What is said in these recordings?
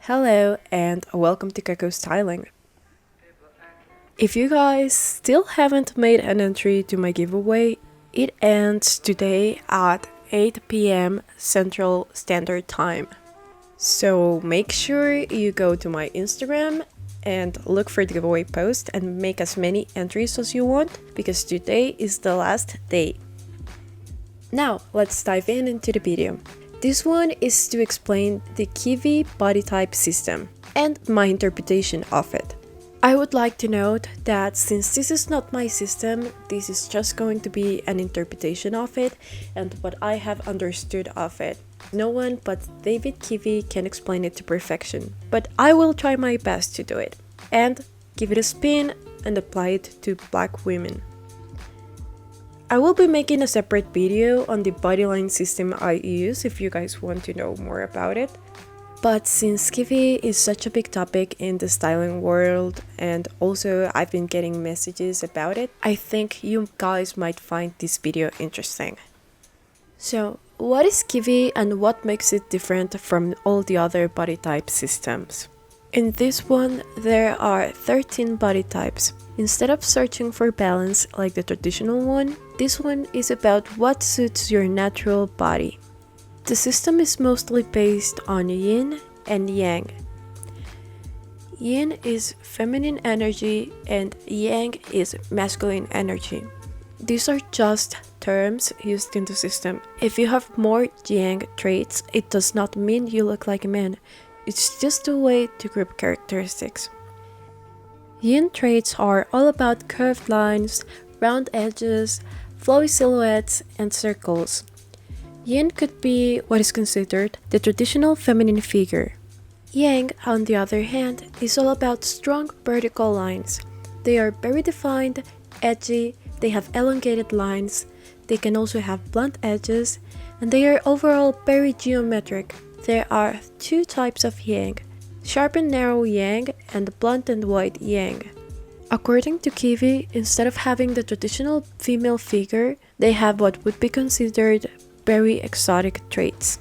Hello and welcome to Kibbe Styling. If you guys still haven't made an entry to my giveaway, it ends today at 8 p.m. Central Standard Time. So make sure you go to my Instagram and look for the giveaway post and make as many entries as you want, because today is the last day. Now let's dive into the video. This one is to explain the Kibbe body type system and my interpretation of it. I would like to note that since this is not my system, this is just going to be an interpretation of it and what I have understood of it. No one but David Kibbe can explain it to perfection, but I will try my best to do it and give it a spin and apply it to black women. I will be making a separate video on the bodyline system I use if you guys want to know more about it. But since Kibbe is such a big topic in the styling world, and also I've been getting messages about it, I think you guys might find this video interesting. So, what is Kibbe and what makes it different from all the other body type systems? In this one, there are 13 body types. Instead of searching for balance like the traditional one, this one is about what suits your natural body. The system is mostly based on Yin and Yang. Yin is feminine energy and Yang is masculine energy. These are just terms used in the system. If you have more Yang traits, it does not mean you look like a man. It's just a way to group characteristics. Yin traits are all about curved lines, round edges, flowy silhouettes, and circles. Yin could be what is considered the traditional feminine figure. Yang, on the other hand, is all about strong vertical lines. They are very defined, edgy, they have elongated lines, they can also have blunt edges, and they are overall very geometric. There are two types of Yang, sharp and narrow Yang and blunt and wide Yang. According to Kibbe, instead of having the traditional female figure, they have what would be considered very exotic traits.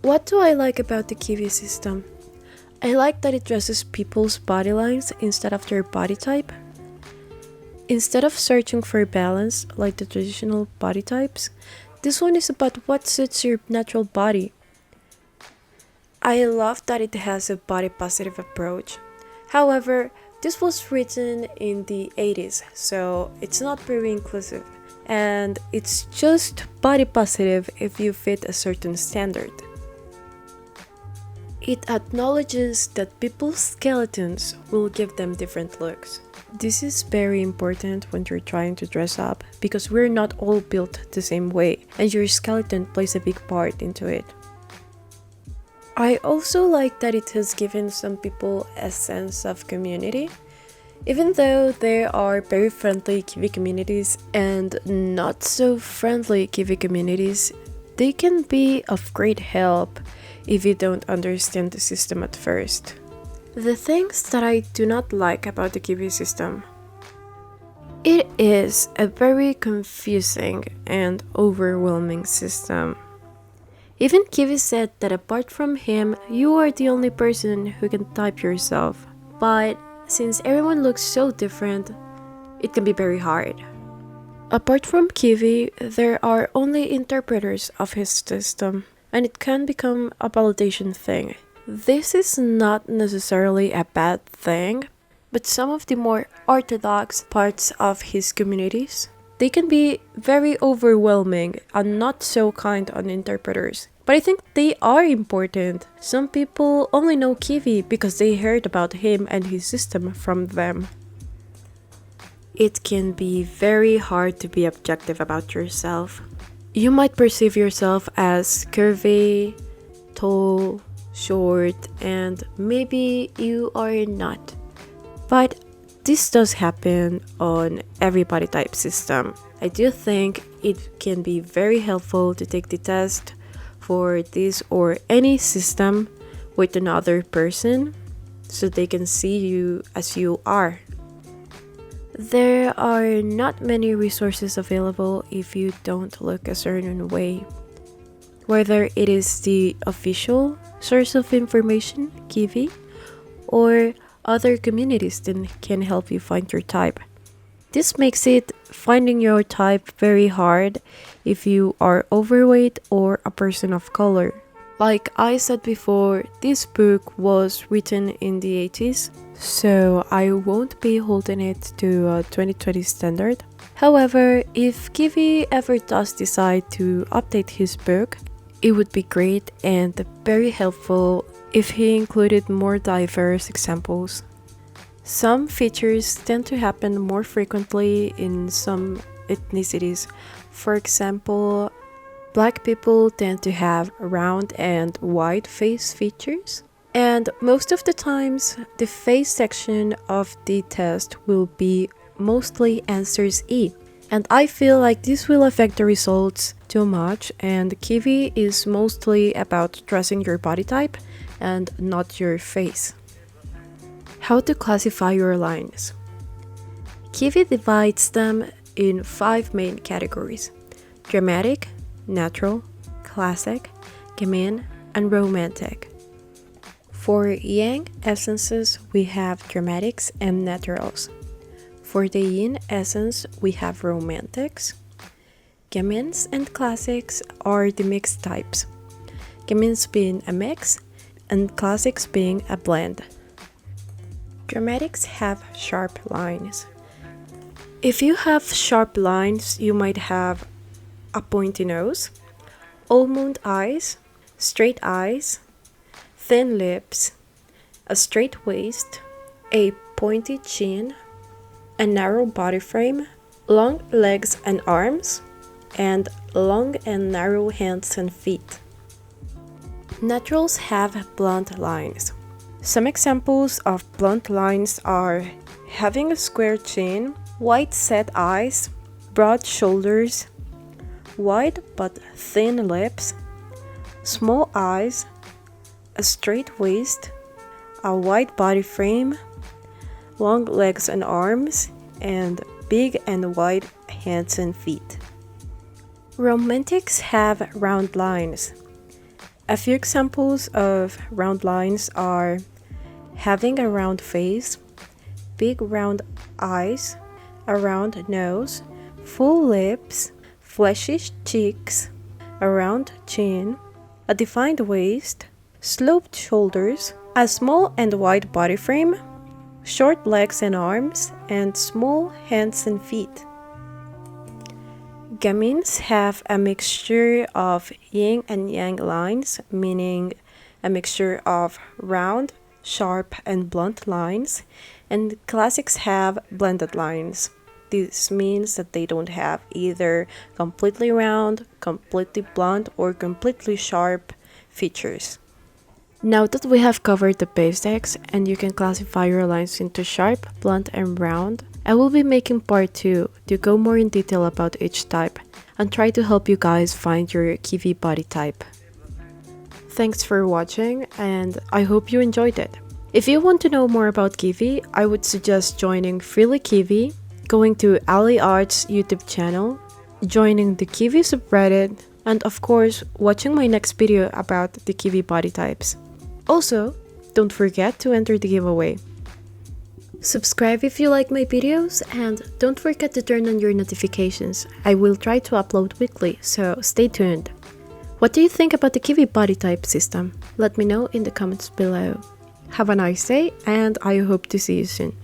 What do I like about the Kibbe system? I like that it dresses people's body lines instead of their body type. Instead of searching for balance like the traditional body types, this one is about what suits your natural body. I love that it has a body positive approach. However, this was written in the 80s, so it's not very inclusive. And it's just body positive if you fit a certain standard. It acknowledges that people's skeletons will give them different looks. This is very important when you're trying to dress up, because we're not all built the same way, and your skeleton plays a big part into it. I also like that it has given some people a sense of community. Even though there are very friendly Kibbe communities and not so friendly Kibbe communities, they can be of great help if you don't understand the system at first. The things that I do not like about the Kibbe system. It is a very confusing and overwhelming system. Even Kibbe said that apart from him, you are the only person who can type yourself. But since everyone looks so different, it can be very hard. Apart from Kibbe, there are only interpreters of his system, and it can become a validation thing. This is not necessarily a bad thing, but some of the more orthodox parts of his communities, they can be very overwhelming and not so kind on interpreters. But I think they are important. Some people only know Kibbe because they heard about him and his system from them. It can be very hard to be objective about yourself. You might perceive yourself as curvy, tall, short, and maybe you are not. But this does happen on every body type system. I do think it can be very helpful to take the test for this or any system with another person so they can see you as you are. There are not many resources available if you don't look a certain way. Whether it is the official source of information, Kibbe, or other communities that can help you find your type. This makes it finding your type very hard if you are overweight or a person of color. Like I said before, this book was written in the 80s, so I won't be holding it to a 2020 standard. However, if Kibbe ever does decide to update his book, it would be great and very helpful if he included more diverse examples. Some features tend to happen more frequently in some ethnicities. For example, Black people tend to have round and wide face features. And most of the times, the face section of the test will be mostly answers E. And I feel like this will affect the results too much, and Kibbe is mostly about dressing your body type and not your face. How to classify your lines. Kibbe divides them in 5 main categories: dramatic, natural, classic, gamin, and romantic. For Yang essences, we have dramatics and naturals. For the Yin essence, we have romantics. Gamins and classics are the mixed types. Gamins being a mix and classics being a blend. Dramatics have sharp lines. If you have sharp lines, you might have a pointy nose, almond eyes, straight eyes, thin lips, a straight waist, a pointy chin, a narrow body frame, long legs and arms, and long and narrow hands and feet. Naturals have blunt lines. Some examples of blunt lines are having a square chin, wide set eyes, broad shoulders, wide but thin lips, small eyes, a straight waist, a wide body frame, long legs and arms, and big and wide hands and feet. Romantics have round lines. A few examples of round lines are having a round face, big round eyes, a round nose, full lips, fleshy cheeks, a round chin, a defined waist, sloped shoulders, a small and wide body frame, short legs and arms, and small hands and feet. Gamins have a mixture of yin and yang lines, meaning a mixture of round, sharp, and blunt lines, and classics have blended lines. This means that they don't have either completely round, completely blunt, or completely sharp features. Now that we have covered the basics and you can classify your lines into sharp, blunt, and round, I will be making part 2 to go more in detail about each type and try to help you guys find your Kibbe body type. Thanks for watching and I hope you enjoyed it. If you want to know more about Kibbe, I would suggest joining Freely Kibbe, going to Ali Art's YouTube channel, joining the Kibbe subreddit, and of course, watching my next video about the Kibbe body types. Also, don't forget to enter the giveaway. Subscribe if you like my videos and don't forget to turn on your notifications. I will try to upload weekly, so stay tuned. What do you think about the Kibbe body type system? Let me know in the comments below. Have a nice day and I hope to see you soon.